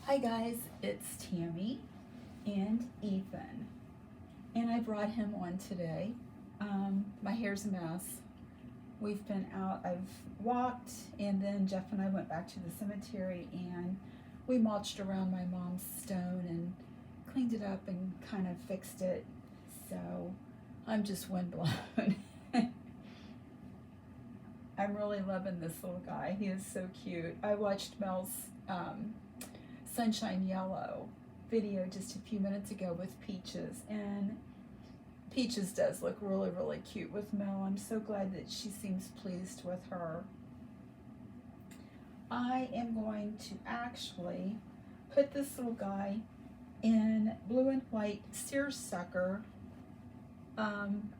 Hi guys, it's Tammy and Ethan, and I brought him on today. My hair's a mess. We've been out, I've walked, and then Jeff and I went back to the cemetery and we mulched around my mom's stone and cleaned it up and kind of fixed it. So I'm just windblown. I'm really loving this little guy. He is so cute. I watched Mel's um, Sunshine Yellow video just a few minutes ago with Peaches, and Peaches does look really, really cute with Mel. I'm so glad that she seems pleased with her. I am going to actually put this little guy in blue and white seersucker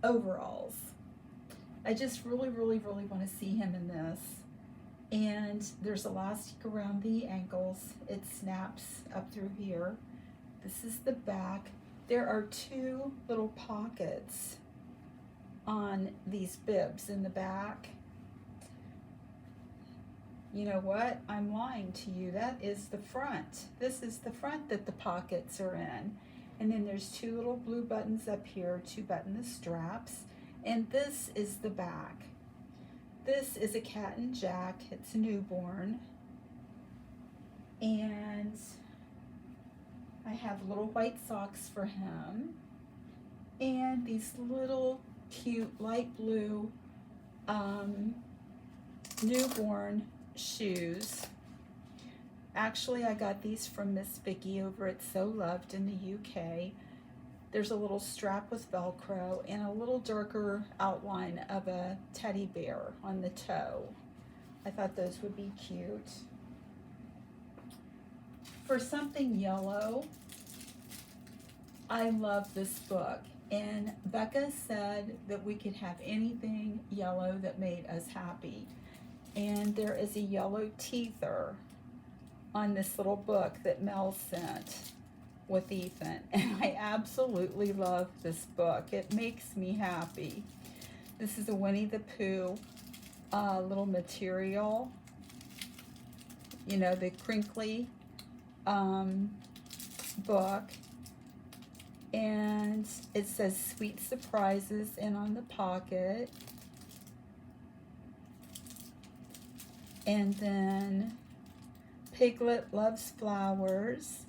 overalls. I just really, really, really want to see him in this. And there's elastic around the ankles. It snaps up through here. This is the back. There are two little pockets on these bibs in the back. You know what? I'm lying to you. That is the front. This is the front that the pockets are in. And then there's two little blue buttons up here to button the straps. And this is the back. This is a Cat and Jack. It's a newborn. And I have little white socks for him. And these little cute light blue newborn shoes. Actually, I got these from Miss Vicky over at So Loved in the UK. There's a little strap with Velcro and a little darker outline of a teddy bear on the toe. I thought those would be cute. For something yellow, I love this book. And Becca said that we could have anything yellow that made us happy. And there is a yellow teether on this little book that Mel sent with Ethan, and I absolutely love this book. It makes me happy. This is a Winnie the Pooh little material, you know, the crinkly book, and it says Sweet Surprises in on the pocket, and then Piglet loves flowers,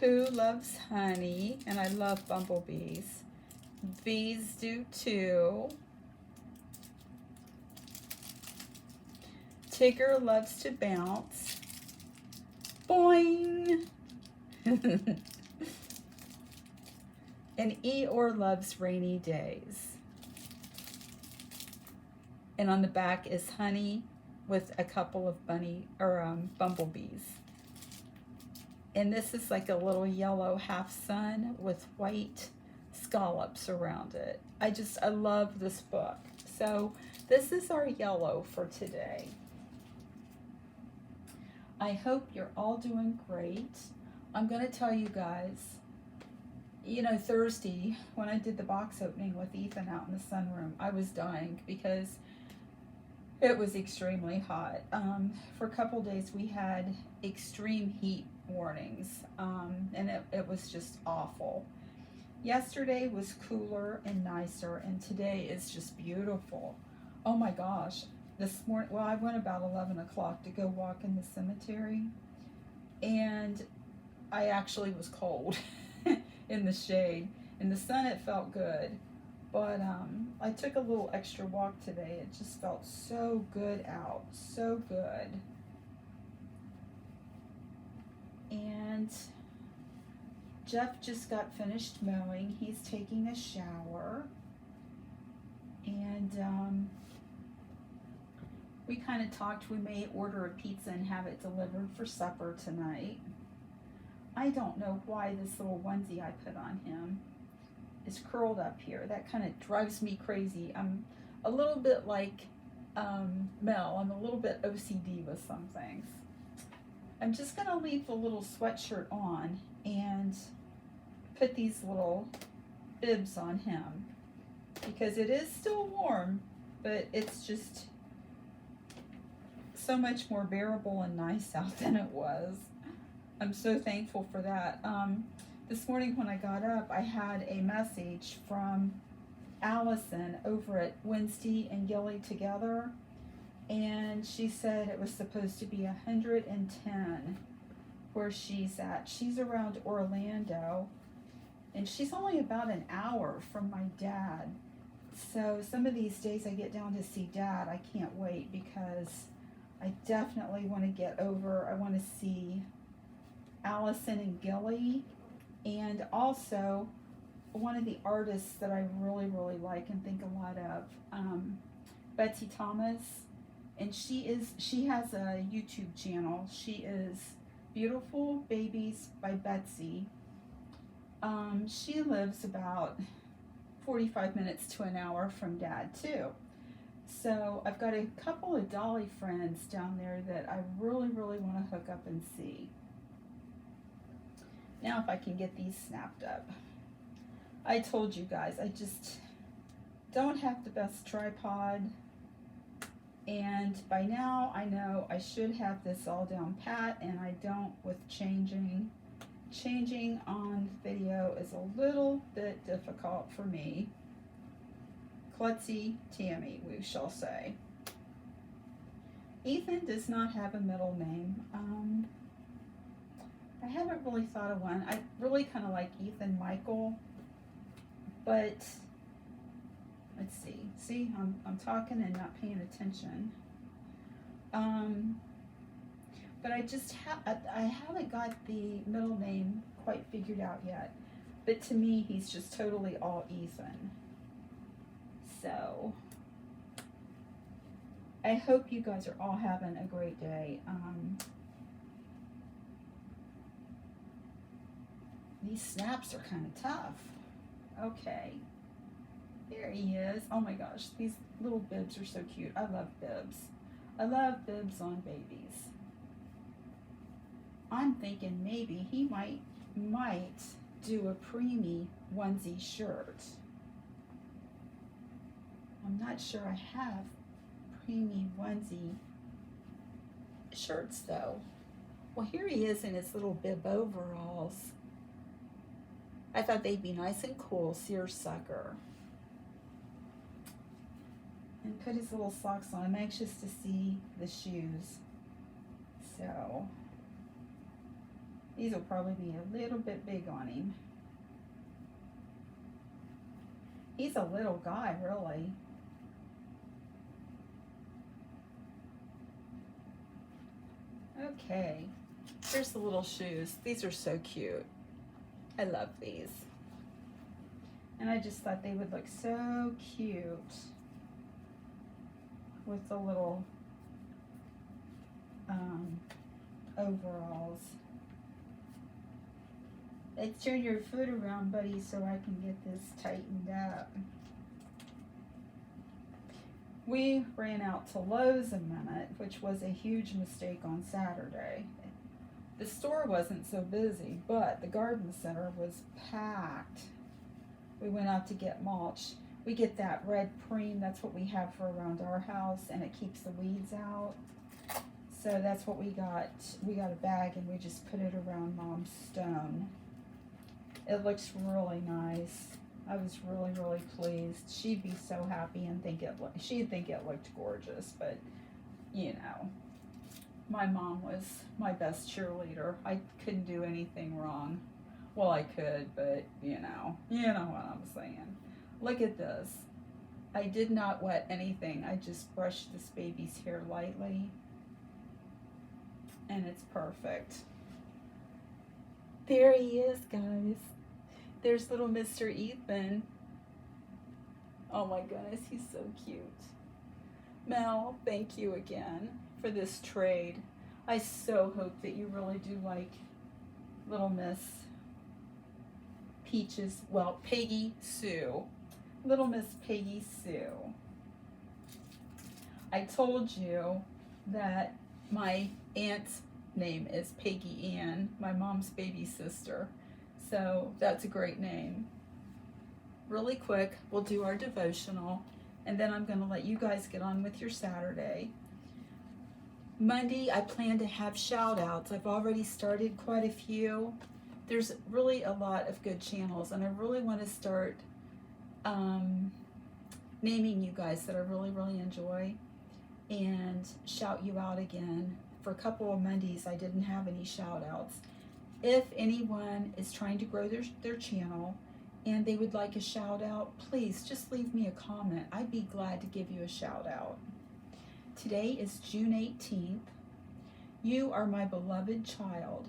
Pooh loves honey, and I love bumblebees. Bees do too. Tigger loves to bounce. Boing! And Eeyore loves rainy days. And on the back is honey with a couple of bumblebees. And this is like a little yellow half sun with white scallops around it. I love this book. So this is our yellow for today. I hope you're all doing great. I'm going to tell you guys, you know, Thursday when I did the box opening with Ethan out in the sunroom, I was dying because it was extremely hot. For a couple days we had extreme heat warnings, and it was just awful. Yesterday was cooler and nicer, and today is just beautiful. Oh my gosh. This morning, well, I went about 11 o'clock to go walk in the cemetery, and I actually was cold in the shade. In the sun, it felt good. But I took a little extra walk today. It just felt so good out. So good. And Jeff just got finished mowing. He's taking a shower. And we kind of talked. We may order a pizza and have it delivered for supper tonight. I don't know why this little onesie I put on him is curled up here. That kind of drives me crazy. I'm a little bit like Mel. I'm a little bit OCD with some things. I'm just going to leave the little sweatshirt on and put these little bibs on him because it is still warm, but it's just so much more bearable and nice out than it was. I'm so thankful for that. This morning when I got up, I had a message from Allison over at Wednesday and Gilly Together, and she said it was supposed to be 110 where she's at. She's around Orlando, and she's only about an hour from my dad. So some of these days I get down to see Dad, I can't wait because I definitely want to get over. I want to see Allison and Gilly, and also one of the artists that I really, really like and think a lot of, Betsy Thomas, and she has a YouTube channel. She is Beautiful Babies by Betsy. She lives about 45 minutes to an hour from Dad too. So I've got a couple of Dolly friends down there that I really, really want to hook up and see. Now if I can get these snapped up. I told you guys, I just don't have the best tripod. And by now I know I should have this all down pat, and I don't with changing. Changing on video is a little bit difficult for me. Klutzy Tammy, we shall say. Ethan does not have a middle name. I haven't really thought of one. I really kind of like Ethan Michael, but let's see. See, I'm talking and not paying attention. But I haven't got the middle name quite figured out yet. But to me, he's just totally all Ethan. So I hope you guys are all having a great day. These snaps are kind of tough. Okay. There he is. Oh my gosh, these little bibs are so cute. I love bibs. I love bibs on babies. I'm thinking maybe he might do a preemie onesie shirt. I'm not sure I have preemie onesie shirts though. Well, here he is in his little bib overalls. I thought they'd be nice and cool, seersucker. And put his little socks on. I'm anxious to see the shoes. So these will probably be a little bit big on him. He's a little guy, really. Okay, here's the little shoes. These are so cute. I love these. And I just thought they would look so cute with the little overalls. Let's turn your foot around, buddy, so I can get this tightened up. We ran out to Lowe's a minute, which was a huge mistake on Saturday. The store wasn't so busy, but the garden center was packed. We went out to get mulch. We get that red preem, that's what we have for around our house, and it keeps the weeds out. So that's what we got. We got a bag and we just put it around Mom's stone. It looks really nice. I was really, really pleased. She'd be so happy and she'd think it looked gorgeous, but you know, my mom was my best cheerleader. I couldn't do anything wrong. Well, I could, but you know what I'm saying. Look at this. I did not wet anything. I just brushed this baby's hair lightly, and it's perfect. There he is, guys. There's little Mr. Ethan. Oh my goodness, he's so cute. Mel, thank you again for this trade. I so hope that you really do like little Miss Peaches, well, Peggy Sue. Little Miss Peggy Sue. I told you that my aunt's name is Peggy Ann, my mom's baby sister. So that's a great name. Really quick, we'll do our devotional, and then I'm going to let you guys get on with your Saturday. Monday, I plan to have shout outs. I've already started quite a few. There's really a lot of good channels, and I really want to start naming you guys that I really, really enjoy and shout you out again. For a couple of Mondays, I didn't have any shout outs. If anyone is trying to grow their channel and they would like a shout out, please just leave me a comment. I'd be glad to give you a shout out. Today is June 18th. You are my beloved child.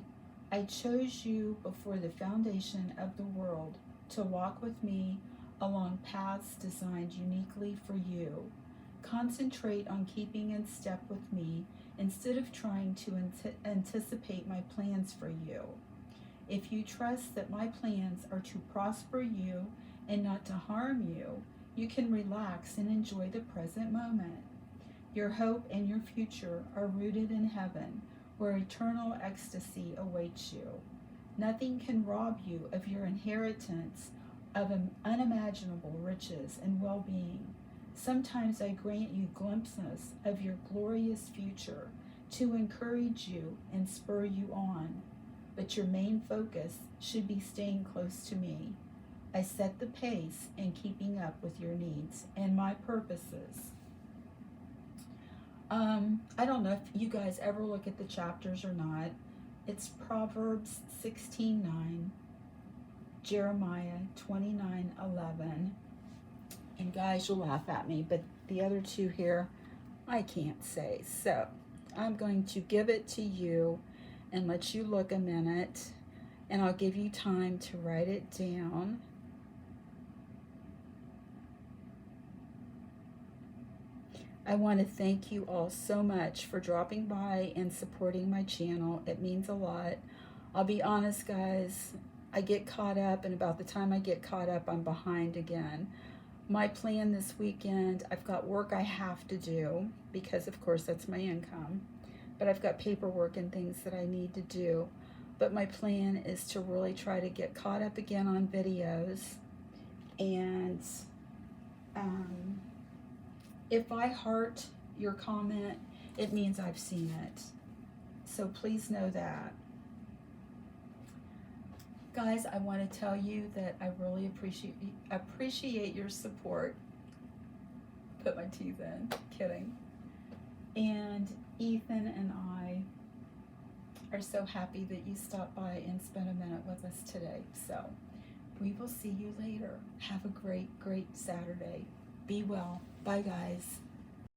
I chose you before the foundation of the world to walk with me along paths designed uniquely for you. Concentrate on keeping in step with me instead of trying to anticipate my plans for you. If you trust that my plans are to prosper you and not to harm you, you can relax and enjoy the present moment. Your hope and your future are rooted in heaven, where eternal ecstasy awaits you. Nothing can rob you of your inheritance of unimaginable riches and well-being. Sometimes I grant you glimpses of your glorious future to encourage you and spur you on, but your main focus should be staying close to me. I set the pace in keeping up with your needs and my purposes. I don't know if you guys ever look at the chapters or not. It's Proverbs 16:9, Jeremiah 29:11. And guys, you'll laugh at me, but the other two here, I can't say. So I'm going to give it to you and let you look a minute, and I'll give you time to write it down. I want to thank you all so much for dropping by and supporting my channel. It means a lot. I'll be honest, guys, I get caught up, and about the time I get caught up, I'm behind again. My plan this weekend, I've got work I have to do because, of course, that's my income. But I've got paperwork and things that I need to do. But my plan is to really try to get caught up again on videos. And if I heart your comment, it means I've seen it. So please know that. Guys, I want to tell you that I really appreciate your support. Put my teeth in. Kidding. And Ethan and I are so happy that you stopped by and spent a minute with us today. So we will see you later. Have a great, great Saturday. Be well. Bye, guys.